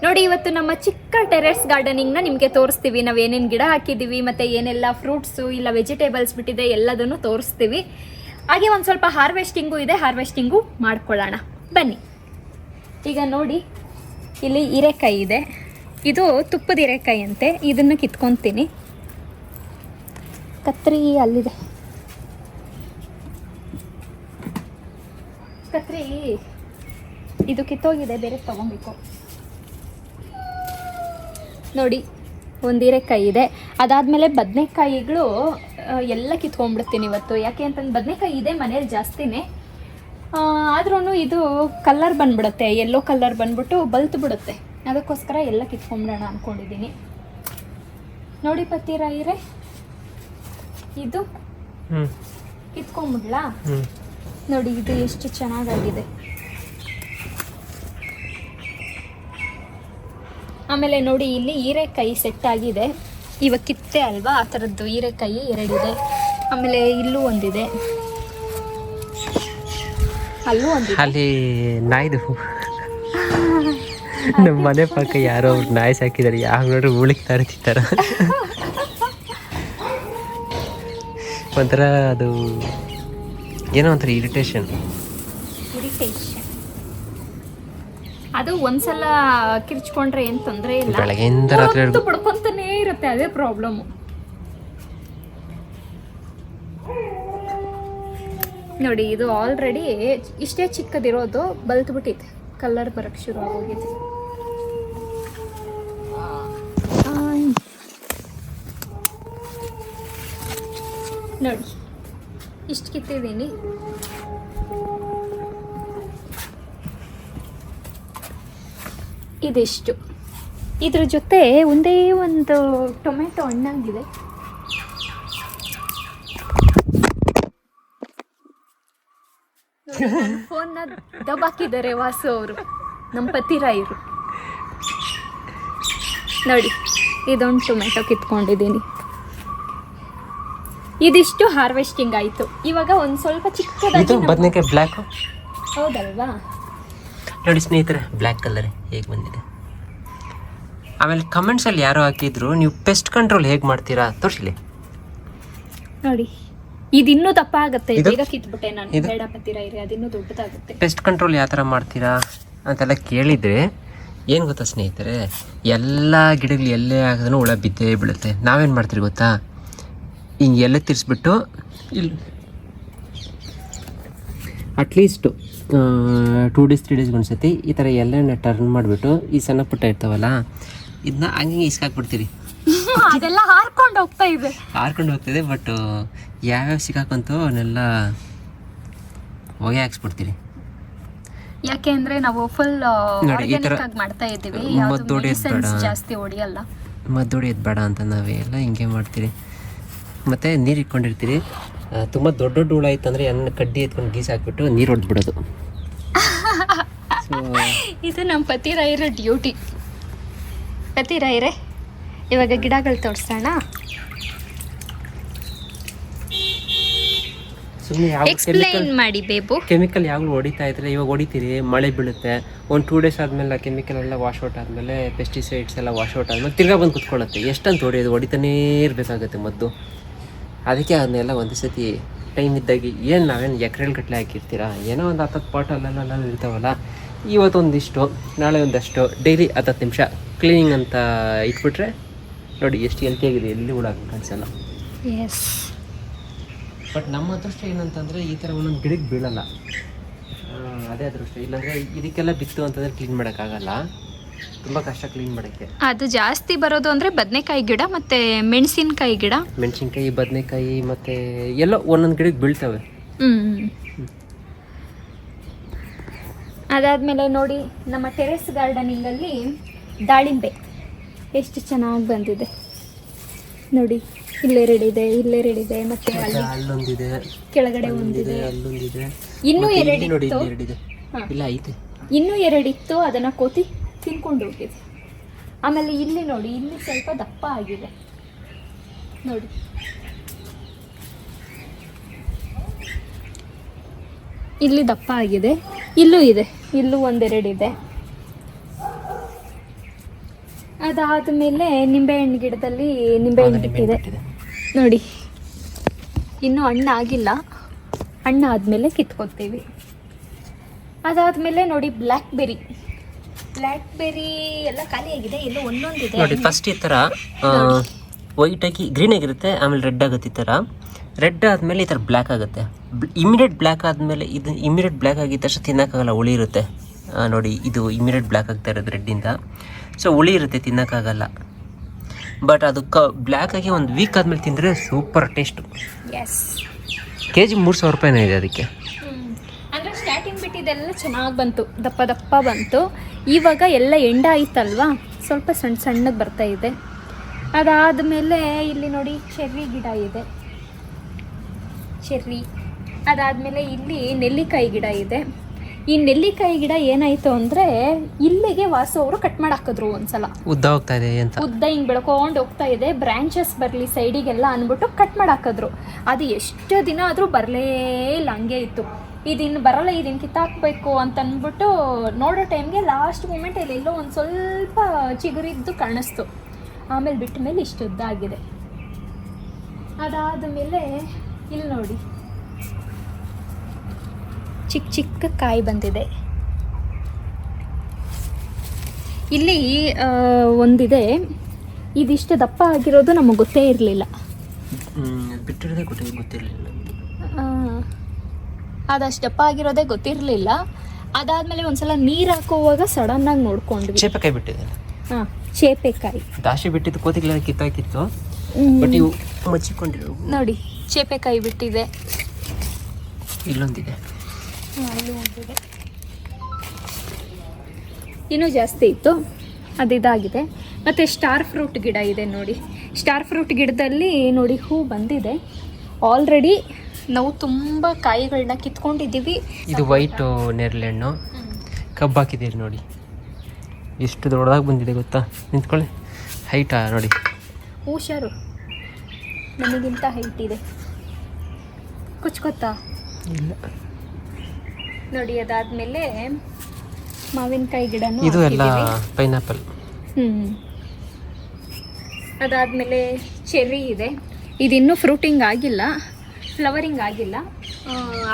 ನೋಡಿ ಇವತ್ತು ನಮ್ಮ ಚಿಕ್ಕ ಟೆರೆಸ್ ಗಾರ್ಡನಿಂಗ್ನ ನಿಮಗೆ ತೋರಿಸ್ತೀವಿ. ನಾವು ಏನೇನು ಗಿಡ ಹಾಕಿದ್ದೀವಿ ಮತ್ತು ಏನೆಲ್ಲ ಫ್ರೂಟ್ಸು ಇಲ್ಲ ವೆಜಿಟೇಬಲ್ಸ್ ಬಿಟ್ಟಿದೆ ಎಲ್ಲದನ್ನು ತೋರಿಸ್ತೀವಿ. ಹಾಗೆ ಒಂದು ಸ್ವಲ್ಪ ಹಾರ್ವೆಸ್ಟಿಂಗು ಇದೆ, ಹಾರ್ವೆಸ್ಟಿಂಗು ಮಾಡ್ಕೊಳ್ಳೋಣ ಬನ್ನಿ. ಈಗ ನೋಡಿ ಇಲ್ಲಿ ಹೀರೆಕಾಯಿ ಇದೆ, ಇದು ತುಪ್ಪದ ಹೀರೆಕಾಯಿ ಅಂತೆ. ಇದನ್ನು ಕಿತ್ಕೊತೀನಿ, ಕತ್ರಿ ಅಲ್ಲಿದೆ, ಕತ್ರಿ ಇದು ಕಿತ್ತೋಗಿದೆ, ಬೇರೆ ತೊಗೊಬೇಕು. ನೋಡಿ ಒಂದು ಹೀರೆಕಾಯಿ ಇದೆ. ಅದಾದಮೇಲೆ ಬದನೆಕಾಯಿಗಳು ಎಲ್ಲ ಕಿತ್ಕೊಂಡ್ಬಿಡ್ತೀನಿ ಇವತ್ತು. ಯಾಕೆ ಅಂತಂದು ಬದನೆಕಾಯಿ ಇದೆ ಮನೇಲಿ ಜಾಸ್ತಿನೇ, ಆದ್ರೂ ಇದು ಕಲರ್ ಬಂದ್ಬಿಡುತ್ತೆ, ಯೆಲ್ಲೋ ಕಲರ್ ಬಂದ್ಬಿಟ್ಟು ಬಲ್ತು ಬಿಡುತ್ತೆ. ಅದಕ್ಕೋಸ್ಕರ ಎಲ್ಲ ಕಿತ್ಕೊಂಡ್ಬಿಡೋಣ ಅಂದ್ಕೊಂಡಿದ್ದೀನಿ. ನೋಡಿ ಪತ್ತೀರಾಯಿರೆ, ಇದು ಕಿತ್ಕೊಂಡ್ಬಿಡ್ಲಾ? ನೋಡಿ ಇದು ಎಷ್ಟು ಚೆನ್ನಾಗಾಗಿದೆ. ಆಮೇಲೆ ನೋಡಿ ಇಲ್ಲಿ ಹೀರೆಕಾಯಿ ಸೆಟ್ ಆಗಿದೆ, ಇವಾಗ ಕಿತ್ತೆ ಅಲ್ವಾ, ಆ ಥರದ್ದು ಹೀರೆಕಾಯಿ ಎರಡಿದೆ. ಆಮೇಲೆ ಇಲ್ಲೂ ಒಂದಿದೆ, ಅಲ್ಲೂ ಒಂದಿದೆ. ಅಲ್ಲಿ ನಾಯ್ದು ನಮ್ಮ ಮನೆ ಪಕ್ಕ ಯಾರೋ ಅವ್ರು ನಾಯಿ ಸಾಕಿದ್ದಾರೆ, ಯಾವ ನೋಡ್ರಿ ಉಳಿಕ್ತಾರೆ ತಿಂತಾರ. ಒಂಥರ ಅದು ಏನೋ ಒಂಥರ ಇರಿಟೇಷನ್. ಅದು ಒಂದ್ಸಲ ಕಿರ್ಚ್ಕೊಂಡ್ರೆ ಏನ್ ತೊಂದರೆ ಇಲ್ಲ, ಬೆಳಗ್ಗೆಯಿಂದ ರಾತ್ರಿ ಪಡ್ಕೊಂತಾನೇ ಇರುತ್ತೆ, ಅದೇ ಪ್ರಾಬ್ಲಮ್. ನೋಡಿ ಇದು ಆಲ್ರೆಡಿ ಇಷ್ಟೇ ಚಿಕ್ಕದಿರೋದು ಬಲ್ತು ಬಿಟ್ಟಿದೆ, ಕಲರ್ ಬರಕ್ ಶುರು ಆಗೋಗಿದೆ. ನೋಡಿ ಇಷ್ಟು ಕಿತ್ತಿದ್ದೀನಿ. ಇದಿಷ್ಟು, ಇದ್ರ ಜೊತೆ ಒಂದೇ ಒಂದು ಟೊಮೆಟೊ ಹಣ್ಣಾಗಿದೆ. ಫೋನ್ನ ದಬಾಕಿದ್ದಾರೆ ವಾಸು ಅವರು, ನಮ್ಮ ಪತಿರಾಯರು. ನೋಡಿ ಇದೊಂದು ಟೊಮೆಟೊ ಕಿತ್ಕೊಂಡಿದ್ದೀನಿ. ಇದಿಷ್ಟು ಹಾರ್ವೆಸ್ಟಿಂಗ್ ಆಯಿತು. ಇವಾಗ ಒಂದು ಸ್ವಲ್ಪ ಚಿಕ್ಕದಾಗಿ ಬದನೆಕಾಯಿ ಬ್ಲ್ಯಾಕ್, ಹೌದಲ್ವಾ? ನೋಡಿ ಸ್ನೇಹಿತರೆ, ಬ್ಲ್ಯಾಕ್ ಕಲರ್ ಹೇಗೆ ಬಂದಿದೆ. ಆಮೇಲೆ ಕಮೆಂಟ್ಸಲ್ಲಿ ಯಾರೋ ಹಾಕಿದ್ರು, ನೀವು ಪೆಸ್ಟ್ ಕಂಟ್ರೋಲ್ ಹೇಗೆ ಮಾಡ್ತೀರಾ ತೋರಿಸಲಿ. ನೋಡಿ ಇದಿನ್ನೂ ದಪ್ಪ ಆಗುತ್ತೆ, ಬೇಗ ಕಿತ್ಬಿಟ್ಟೆ ನಾನು. ಬೇಡ ಪತ್ತಿರಾಯಿರಿ, ಅದಿನ್ನೂ ದೊಡ್ಡದಾಗುತ್ತೆ. ಪೆಸ್ಟ್ ಕಂಟ್ರೋಲ್ ಯಾವ ಥರ ಮಾಡ್ತೀರಾ ಅಂತೆಲ್ಲ ಕೇಳಿದರೆ ಏನು ಗೊತ್ತಾ ಸ್ನೇಹಿತರೆ, ಎಲ್ಲ ಗಿಡಗಳು ಎಲ್ಲೇ ಹಾಕಿದ್ರೂ ಹುಳ ಬಿದ್ದೇ ಬೀಳುತ್ತೆ. ನಾವೇನು ಮಾಡ್ತೀರಿ ಗೊತ್ತಾ, ಹಿಂಗೆ ಎಲ್ಲ ತಿರ್ಸ್ಬಿಟ್ಟು ಇಲ್ಲಿ ಅಟ್ಲೀಸ್ಟು 2 days 3 days ಒಂದ್ಸತಿ ಈ ಥರ ಎಲ್ಲನ ಟರ್ನ್ ಮಾಡಿಬಿಟ್ಟು ಈ ಸಣ್ಣ ಪುಟ್ಟ ಇರ್ತಾವಲ್ಲ, ಇದನ್ನ ಹಂಗೆ ಇಸ್ಕಾಕ್ಬಿಡ್ತೀರಿ. ಅದೆಲ್ಲ ಹಾರ್ಕೊಂಡು ಹೋಗ್ತಾ ಇದೆ, ಹಾರ್ಕೊಂಡು ಹೋಗ್ತಿದೆ. ಬಟ್ ಯಾವ್ಯಾವ ಸಿಕ್ಕಾಕಂತೂ ಅವನ್ನೆಲ್ಲ ಹೊಗೆ ಹಾಕ್ಸ್ಬಿಡ್ತೀರಿ. ಯಾಕೆ ಅಂದರೆ ನಾವು ಫುಲ್ ನೋಡಿ ಈ ಥರ ಮಾಡ್ತಾ ಇದ್ದೀವಿ, ಜಾಸ್ತಿ ಹೊಡಿಯಲ್ಲ. ಮದ್ದು ಹೊಡಿಯೋದು ಬೇಡ ಅಂತ ನಾವೆಲ್ಲ ಹಿಂಗೆ ಮಾಡ್ತೀರಿ. ಮತ್ತು ನೀರು ಇಟ್ಕೊಂಡಿರ್ತೀರಿ, ತುಂಬ ದೊಡ್ಡ ದೊಡ್ಡ ಹುಳ ಇತ್ತಂದರೆ ಎಣ್ಣೆ ಕಡ್ಡಿ ಎತ್ಕೊಂಡು ಗೀಸ್ ಹಾಕ್ಬಿಟ್ಟು ನೀರು ಹೊಡೆದ್ಬಿಡೋದು. ಇದು ನಮ್ಮ ಪತಿರಾಯರ ಡ್ಯೂಟಿ. ಪತಿರಾಯರೇ, ಇವಾಗ ಗಿಡಗಳು ತೋರಿಸೋಣ. ಸುಮ್ಮನೆ ಎಕ್ಸ್ಪ್ಲೈನ್ ಮಾಡಿ ಬೇಬು. ಕೆಮಿಕಲ್ ಯಾವಾಗಲೂ ಹೊಡಿತಾ ಇದ್ರೆ, ಇವಾಗ ಹೊಡಿತೀರಿ, ಮಳೆ ಬೀಳುತ್ತೆ, ಒಂದು 2 days ಆದಮೇಲೆ ಕೆಮಿಕಲ್ ಎಲ್ಲ ವಾಶ್ಔಟ್ ಆದಮೇಲೆ, ಪೆಸ್ಟಿಸೈಡ್ಸ್ ಎಲ್ಲ ವಾಶ್ಔಟ್ ಆದಮೇಲೆ ತಿರ್ಗಾ ಬಂದು ಕುತ್ಕೊಳ್ಳುತ್ತೆ. ಎಷ್ಟಂತ ಹೊಡಿತಾನೇ ಇರಬೇಕಾಗತ್ತೆ ಮದ್ದು. ಅದಕ್ಕೆ ಅದನ್ನೆಲ್ಲ ಒಂದೇ ಸತಿ ಟೈಮ್ ಇದ್ದಾಗಿ, ಏನು ನಾವೇನು ಎಕರೆಲ್ ಗಟ್ಟಲೆ ಹಾಕಿರ್ತೀರಾ, ಏನೋ ಒಂದು 10 ಪಾಟಲ್ಲೆಲ್ಲ ಇರ್ತಾವಲ್ಲ, ಇವತ್ತೊಂದಿಷ್ಟು ನಾಳೆ ಒಂದಷ್ಟು ಡೈಲಿ 10 ನಿಮಿಷ ಕ್ಲೀನಿಂಗ್ ಅಂತ ಇಟ್ಬಿಟ್ರೆ ನೋಡಿ ಎಷ್ಟು ಹೆಲ್ತಿಯಾಗಿದೆ, ಎಲ್ಲಿ ಹುಳ ಕಾಣಿಸಲ್ಲ. ಎಸ್, ಬಟ್ ನಮ್ಮ ಅದೃಷ್ಟ ಏನಂತಂದರೆ ಈ ಥರ ಒಂದೊಂದು ಗಿಡಕ್ಕೆ ಬೀಳಲ್ಲ, ಅದೇ ಅದೃಷ್ಟ. ಇಲ್ಲಾಂದರೆ ಇದಕ್ಕೆಲ್ಲ ಬಿತ್ತು ಅಂತಂದರೆ ಕ್ಲೀನ್ ಮಾಡೋಕ್ಕಾಗಲ್ಲ, ತುಂಬ ಕಷ್ಟ ಕ್ಲೀನ್ ಮಾಡೋಕ್ಕೆ. ಅದು ಜಾಸ್ತಿ ಬರೋದು ಅಂದರೆ ಬದನೆಕಾಯಿ ಗಿಡ ಮತ್ತು ಮೆಣಸಿನ್ಕಾಯಿ ಗಿಡ. ಮೆಣಸಿನ್ಕಾಯಿ, ಬದನೆಕಾಯಿ ಮತ್ತು ಎಲ್ಲ ಒಂದೊಂದು ಗಿಡಕ್ಕೆ ಬೀಳ್ತವೆ. ಅದಾದಮೇಲೆ ನೋಡಿ ನಮ್ಮ ಟೆರೆಸ್ ಗಾರ್ಡನಿಂಗಲ್ಲಿ ದಾಳಿಂಬೆ ಎಷ್ಟು ಚೆನ್ನಾಗಿ ಬಂದಿದೆ ನೋಡಿ. ಇಲ್ಲೆರಡಿದೆ, ಇಲ್ಲೆರಡಿದೆ, ಮತ್ತೆ ಅಲ್ಲೊಂದಿದೆ, ಕೆಳಗಡೆ ಒಂದಿದೆ, ಅಲ್ಲೊಂದಿದೆ, ಇನ್ನೂ ನೋಡಿ ಎರಡಿತ್ತು. ಎರಡಿದೆ, ಇಲ್ಲ ಐತೆ, ಇನ್ನೂ ಎರಡಿತ್ತು, ಅದನ್ನು ಕೋತಿ ತಿನ್ಕೊಂಡು ಹೋಗಿದೆ. ಆಮೇಲೆ ಇಲ್ಲಿ ನೋಡಿ, ಇಲ್ಲಿ ಸ್ವಲ್ಪ ದಪ್ಪ ಆಗಿದೆ ನೋಡಿ. ಇಲ್ಲಿ ದಪ್ಪ ಆಗಿದೆ, ಇಲ್ಲೂ ಇದೆ, ಇಲ್ಲೂ ಒಂದೆರಡಿದೆ. ಅದಾದಮೇಲೆ ನಿಂಬೆಹಣ್ಣು ಗಿಡದಲ್ಲಿ ನಿಂಬೆಹಣ್ಣು ಬಿಟ್ಟಿದೆ ನೋಡಿ. ಇನ್ನೂ ಹಣ್ಣಾಗಿಲ್ಲ, ಹಣ್ಣಾದಮೇಲೆ ಕಿತ್ಕೊತೀವಿ. ಅದಾದಮೇಲೆ ನೋಡಿ ಬ್ಲ್ಯಾಕ್ ಬೆರಿ ಎಲ್ಲ ಖಾಲಿಯಾಗಿದೆ, ಎಲ್ಲ ಒಂದೊಂದಿದೆ ನೋಡಿ. ಫಸ್ಟ್ ಈ ಥರ ವೈಟ್ ಆಗಿ ಗ್ರೀನ್ ಆಗಿರುತ್ತೆ, ಆಮೇಲೆ ರೆಡ್ ಆಗುತ್ತೆ. ಈ ಥರ ರೆಡ್ ಆದಮೇಲೆ ಈ ಥರ ಬ್ಲ್ಯಾಕ್ ಆಗುತ್ತೆ. ಇಮಿಡಿಯೇಟ್ ಬ್ಲ್ಯಾಕ್ ಆದಮೇಲೆ ಇದು ಇಮಿಡಿಯೇಟ್ ಬ್ಲ್ಯಾಕ್ ಆಗಿದ ತಕ್ಷಣ ತಿನ್ನೋಕ್ಕಾಗಲ್ಲ, ಹುಳಿ ಇರುತ್ತೆ. ನೋಡಿ ಇದು ಇಮಿಡಿಯೇಟ್ ಬ್ಲ್ಯಾಕ್ ಆಗ್ತಾ ಇರೋದು ರೆಡ್ಡಿಂದ. ಸೊ ಹುಳಿ ಇರುತ್ತೆ, ತಿನ್ನೋಕ್ಕಾಗಲ್ಲ. ಬಟ್ ಅದು ಬ್ಲ್ಯಾಕ್ ಆಗಿ ಒಂದು ವೀಕ್ ಆದಮೇಲೆ ತಿಂದರೆ super taste. Yes, K G 3,000 ರೂಪಾಯಿನೇ ಇದೆ ಅದಕ್ಕೆ. ಅಂದರೆ ಸ್ಟಾರ್ಟಿಂಗ್ ಬಿಟ್ಟಿದ್ದೆಲ್ಲ ಚೆನ್ನಾಗಿ ಬಂತು, ದಪ್ಪ ದಪ್ಪ ಬಂತು. ಇವಾಗ ಎಲ್ಲ ಎಂಡ ಆಯ್ತಲ್ವಾ, ಸ್ವಲ್ಪ ಸಣ್ಣ ಸಣ್ಣಗೆ ಬರ್ತಾ ಇದೆ. ಅದಾದಮೇಲೆ ಇಲ್ಲಿ ನೋಡಿ ಚೆರ್ರಿ ಗಿಡ ಇದೆ, ಚೆರ್ರಿ. ಅದಾದಮೇಲೆ ಇಲ್ಲಿ ನೆಲ್ಲಿಕಾಯಿ ಗಿಡ ಇದೆ. ಈ ನೆಲ್ಲಿಕಾಯಿ ಗಿಡ ಏನಾಯಿತು ಅಂದರೆ ಇಲ್ಲಿಗೆ ವಾಸು ಅವರು ಕಟ್ ಮಾಡಿ ಹಾಕಿದ್ರು ಒಂದ್ಸಲ. ಉದ್ದ ಹೋಗ್ತಾ ಇದೆ ಅಂತ, ಉದ್ದ ಹಿಂಗೆ ಬೆಳ್ಕೊಂಡು ಹೋಗ್ತಾ ಇದೆ, ಬ್ರಾಂಚಸ್ ಬರಲಿ ಸೈಡಿಗೆಲ್ಲ ಅಂದ್ಬಿಟ್ಟು ಕಟ್ ಮಾಡಿ ಹಾಕಿದ್ರು. ಅದು ಎಷ್ಟು ದಿನ ಆದರೂ ಬರಲೇ ಇಲ್ಲ, ಹಂಗೆ ಇತ್ತು. ಇದಿನ್ನು ಬರಲ್ಲ, ಇದನ್ನು ಕಿತ್ತಾಕಬೇಕು ಅಂತ ಅಂದ್ಬಿಟ್ಟು ನೋಡೋ ಟೈಮ್ಗೆ ಲಾಸ್ಟ್ ಮೂಮೆಂಟಲ್ಲಿ ಎಲ್ಲೋ ಒಂದು ಸ್ವಲ್ಪ ಚಿಗುರಿದ್ದು ಕಾಣಿಸ್ತು. ಆಮೇಲೆ ಬಿಟ್ಟ ಮೇಲೆ ಇಷ್ಟು ಉದ್ದ ಆಗಿದೆ. ಅದಾದ ಮೇಲೆ ಇಲ್ಲಿ ನೋಡಿ ಚಿಕ್ಕ ಚಿಕ್ಕ ಕಾಯಿ ಬಂದಿದೆ. ಇಲ್ಲಿ ಒಂದಿದೆ, ಇದಿಷ್ಟು ದಪ್ಪ ಆಗಿರೋದು ನಮಗೆ ಗೊತ್ತೇ ಇರಲಿಲ್ಲ, ಬಿಟ್ಟಿರೋದೇ ಗೊತ್ತಿರಲಿಲ್ಲ. ಅದಷ್ಟು ದಪ್ಪ ಆಗಿರೋದೇ ಗೊತ್ತಿರಲಿಲ್ಲ. ಅದಾದಮೇಲೆ ಒಂದ್ಸಲ ನೀರು ಹಾಕುವಾಗ ಸಡನ್ನಾಗಿ ನೋಡ್ಕೊಂಡ್ವಿ. ಚೇಪೆಕಾಯಿ ಬಿಟ್ಟಿದೆ. ಹಾಂ, ಚೇಪೆಕಾಯಿ ದಾಶಿ ಬಿಟ್ಟಿದ್ದು ಕೋತಿಗಳ ಕಿತ್ತಾಕಿತ್ತು, ಬಟ್ ಇವು ಮಚ್ಚಿಕೊಂಡಿರೋ ನೋಡಿ. ಚೇಪೆಕಾಯಿ ಬಿಟ್ಟಿದೆ, ಇಲ್ಲೊಂದಿದೆ, ಅಲ್ಲಿ ಒಂದಿದೆ. ಇನ್ನೂ ಜಾಸ್ತಿ ಇತ್ತು, ಅದು ಇದಾಗಿದೆ. ಮತ್ತು ಸ್ಟಾರ್ ಫ್ರೂಟ್ ಗಿಡ ಇದೆ ನೋಡಿ. ಸ್ಟಾರ್ ಫ್ರೂಟ್ ಗಿಡದಲ್ಲಿ ನೋಡಿ ಹೂ ಬಂದಿದೆ ಆಲ್ರೆಡಿ. ನಾವು ತುಂಬ ಕಾಯಿಗಳನ್ನ ಕಿತ್ಕೊಂಡಿದ್ದೀವಿ. ಇದು ವೈಟು ನೇರಳೆ ಹಣ್ಣು, ಕಬ್ಬು ಹಾಕಿದ್ದೀರಿ ನೋಡಿ, ಎಷ್ಟು ದೊಡ್ಡದಾಗಿ ಬಂದಿದೆ ಗೊತ್ತಾ. ನಿಂತ್ಕೊಳ್ಳಿ, ಹೈಟಾ ನೋಡಿ. ಹುಷಾರು, ನನಗಿಂತ ಹೈಟ್ ಇದೆ, ಕುಚ್ಕೊತ್ತಾ ಇಲ್ಲ ನೋಡಿ. ಅದಾದಮೇಲೆ ಮಾವಿನಕಾಯಿ ಗಿಡನೂ ಇದು ಎಲ್ಲ ಪೈನಾಪಲ್. ಅದಾದಮೇಲೆ ಚೆರ್ರಿ ಇದೆ. ಇದಿನ್ನೂ ಫ್ರೂಟಿಂಗ್ ಆಗಿಲ್ಲ, ಫ್ಲವರಿಂಗ್ ಆಗಿಲ್ಲ.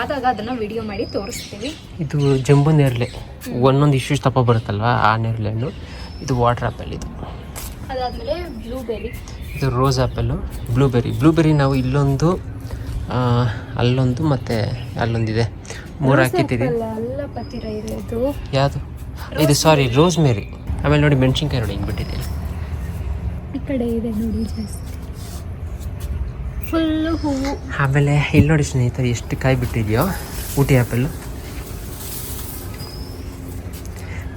ಆದಾಗ ಅದನ್ನು ವಿಡಿಯೋ ಮಾಡಿ ತೋರಿಸ್ತೀವಿ. ಇದು ಜಂಬು ನೇರಳೆ, ಒಂದೊಂದು ಇಷ್ಟು ದಪ್ಪ ಬರುತ್ತಲ್ವ ಆ ನೇರಳೆ ಹಣ್ಣು. ಇದು ವಾಟರ್ ಆ್ಯಪಲ್. ಇದು ಅದಾದಮೇಲೆ ಬ್ಲೂಬೆರಿ. ಇದು ರೋಸ್ ಆ್ಯಪಲ್ಲು. ಬ್ಲೂಬೆರಿ ನಾವು ಇಲ್ಲೊಂದು, ಅಲ್ಲೊಂದು ಮತ್ತು ಅಲ್ಲೊಂದಿದೆ, 3 ಹಾಕಿದ್ದೀರಿ. ಅಲ್ಲ ಪತ್ತಿರ ಇರೋದು ಯಾವುದು ಇದು? ಸಾರಿ, ರೋಸ್ ಮೇರಿ. ಆಮೇಲೆ ನೋಡಿ ಮೆಣಸಿನ್ಕಾಯಿ ನೋಡಿ ಹಿಂಗೆ ಬಿಟ್ಟಿದೆ, ಈ ಕಡೆ ಇದೆ ನೋಡಿ, ಜಾಸ್ತಿ ಫುಲ್ಲು ಹೂವು. ಆಮೇಲೆ ಇಲ್ಲಿ ನೋಡಿ ಸ್ನೇಹಿತರೆ, ಎಷ್ಟು ಕಾಯಿ ಬಿಟ್ಟಿದೆಯೋ ಊಟಿ ಆ್ಯಪಲ್ಲು.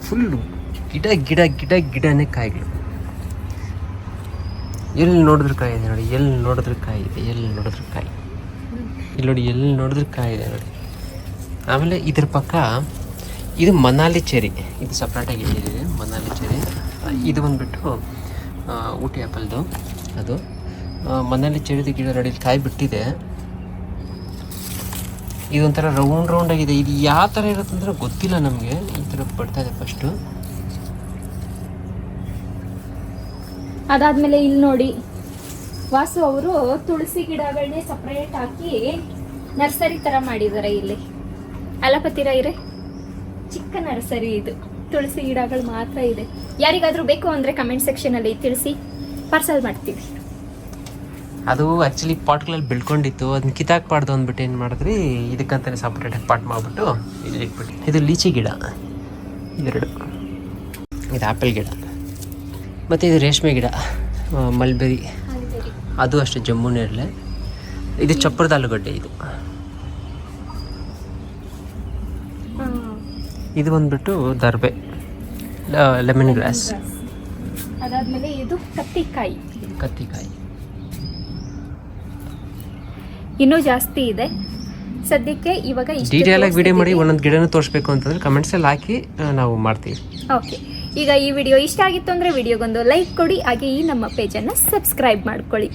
ಫುಲ್ಲು ಗಿಡನೇ ಕಾಯಿಗಳು. ಎಲ್ಲಿ ನೋಡಿದ್ರು ಕಾಯಿ ಇದೆ ನೋಡಿ, ಎಲ್ಲಿ ನೋಡಿದ್ರು ಕಾಯಿ ಇದೆ, ಎಲ್ಲಿ ನೋಡಿದ್ರು ಕಾಯಿ. ಇಲ್ಲಿ ನೋಡಿ, ಎಲ್ಲಿ ನೋಡಿದ್ರು ಕಾಯಿ ಇದೆ ನೋಡಿ. ಆಮೇಲೆ ಇದ್ರ ಪಕ್ಕ ಇದು ಮನಾಲಿ ಚೆರಿ, ಇದು ಸಪ್ರೇಟಾಗಿ ಇಟ್ಟಿದೆ ಮನಾಲಿ ಚೆರಿ. ಇದು ಬಂದುಬಿಟ್ಟು ಊಟಿ ಆ್ಯಪಲ್ದು. ಅದು ಮನಾಲಿ ಚೆರಿದು ಗಿಡ ನೋಡಿ, ಕಾಯಿ ಬಿಟ್ಟಿದೆ. ಇದೊಂಥರ ರೌಂಡ್ ಆಗಿದೆ. ಇದು ಯಾವ ಥರ ಇರುತ್ತೆ ಅಂದರೆ ಗೊತ್ತಿಲ್ಲ ನಮಗೆ. ಈ ಥರ ಬರ್ತಾ ಇದೆ ಫಸ್ಟು. ಅದಾದಮೇಲೆ ಇಲ್ಲಿ ನೋಡಿ, ವಾಸು ಅವರು ತುಳಸಿ ಗಿಡಗಳನ್ನೇ ಸಪ್ರೇಟ್ ಹಾಕಿ ನರ್ಸರಿ ಥರ ಮಾಡಿದ್ದಾರೆ ಇಲ್ಲಿ. ಅಲಪತ್ತಿರ ಇರೆ ಚಿಕ್ಕ ನರ್ಸರಿ ಇದು, ತುಳಸಿ ಗಿಡಗಳು ಮಾತ್ರ ಇದೆ. ಯಾರಿಗಾದರೂ ಬೇಕು ಅಂದರೆ ಕಮೆಂಟ್ ಸೆಕ್ಷನಲ್ಲಿ ತಿಳಿಸಿ, ಪಾರ್ಸಲ್ ಮಾಡ್ತೀವಿ. ಅದು ಆ್ಯಕ್ಚುಲಿ ಪಾಟ್ಗಳಲ್ಲಿ ಬೆಳ್ಕೊಂಡಿತ್ತು, ಅದನ್ನ ಕಿತ್ತಾಕ್ಬಾರ್ದು ಅಂದ್ಬಿಟ್ಟು ಏನು ಮಾಡಿದ್ರಿ, ಇದಕ್ಕಂತಾನೆ ಸಪ್ರೇಟಾಗಿ ಪಾಟ್ ಮಾಡಿಬಿಟ್ಟು ಇಲ್ಲಿ ಇಟ್ಬಿಟ್ಟು. ಇದು ಲೀಚಿ ಗಿಡ, ಇವೆರಡು. ಇದು ಆ್ಯಪಲ್ ಗಿಡ, ಮತ್ತು ಇದು ರೇಷ್ಮೆ ಗಿಡ, ಮಲ್ಬೆರಿ. ಅದು ಅಷ್ಟೇ ಜಮ್ಮು ನೇರಳೆ. ಇದು ಚಪ್ಪರದ ಆಲೂಗಡ್ಡೆ. ಇದು ಬಂದ್ಬಿಟ್ಟು ದರ್ಬೆ, ಲೆಮನ್ ಗ್ರಾಸ್. ಅದಾದಮೇಲೆ ಇದು ಕತ್ತಿಕಾಯಿ. ಇನ್ನೂ ಜಾಸ್ತಿ ಇದೆ ಸದ್ಯಕ್ಕೆ. ಇವಾಗ ಡೀಟೇಲ್ ಆಗಿ ವಿಡಿಯೋ ಮಾಡಿ ಒಂದೊಂದು ಗಿಡನೂ ತೋರಿಸ್ಬೇಕು ಅಂತಂದ್ರೆ ಕಮೆಂಟ್ಸಲ್ಲಿ ಹಾಕಿ ನಾವು ಮಾಡ್ತೀವಿ. ಓಕೆ, ಈಗ ಈ ವಿಡಿಯೋ ಇಷ್ಟ ಆಗಿತ್ತು ಅಂದರೆ ವಿಡಿಯೋಗೊಂದು ಲೈಕ್ ಕೊಡಿ, ಹಾಗೆ ಈ ನಮ್ಮ ಪೇಜನ್ನು ಸಬ್ಸ್ಕ್ರೈಬ್ ಮಾಡ್ಕೊಳ್ಳಿ.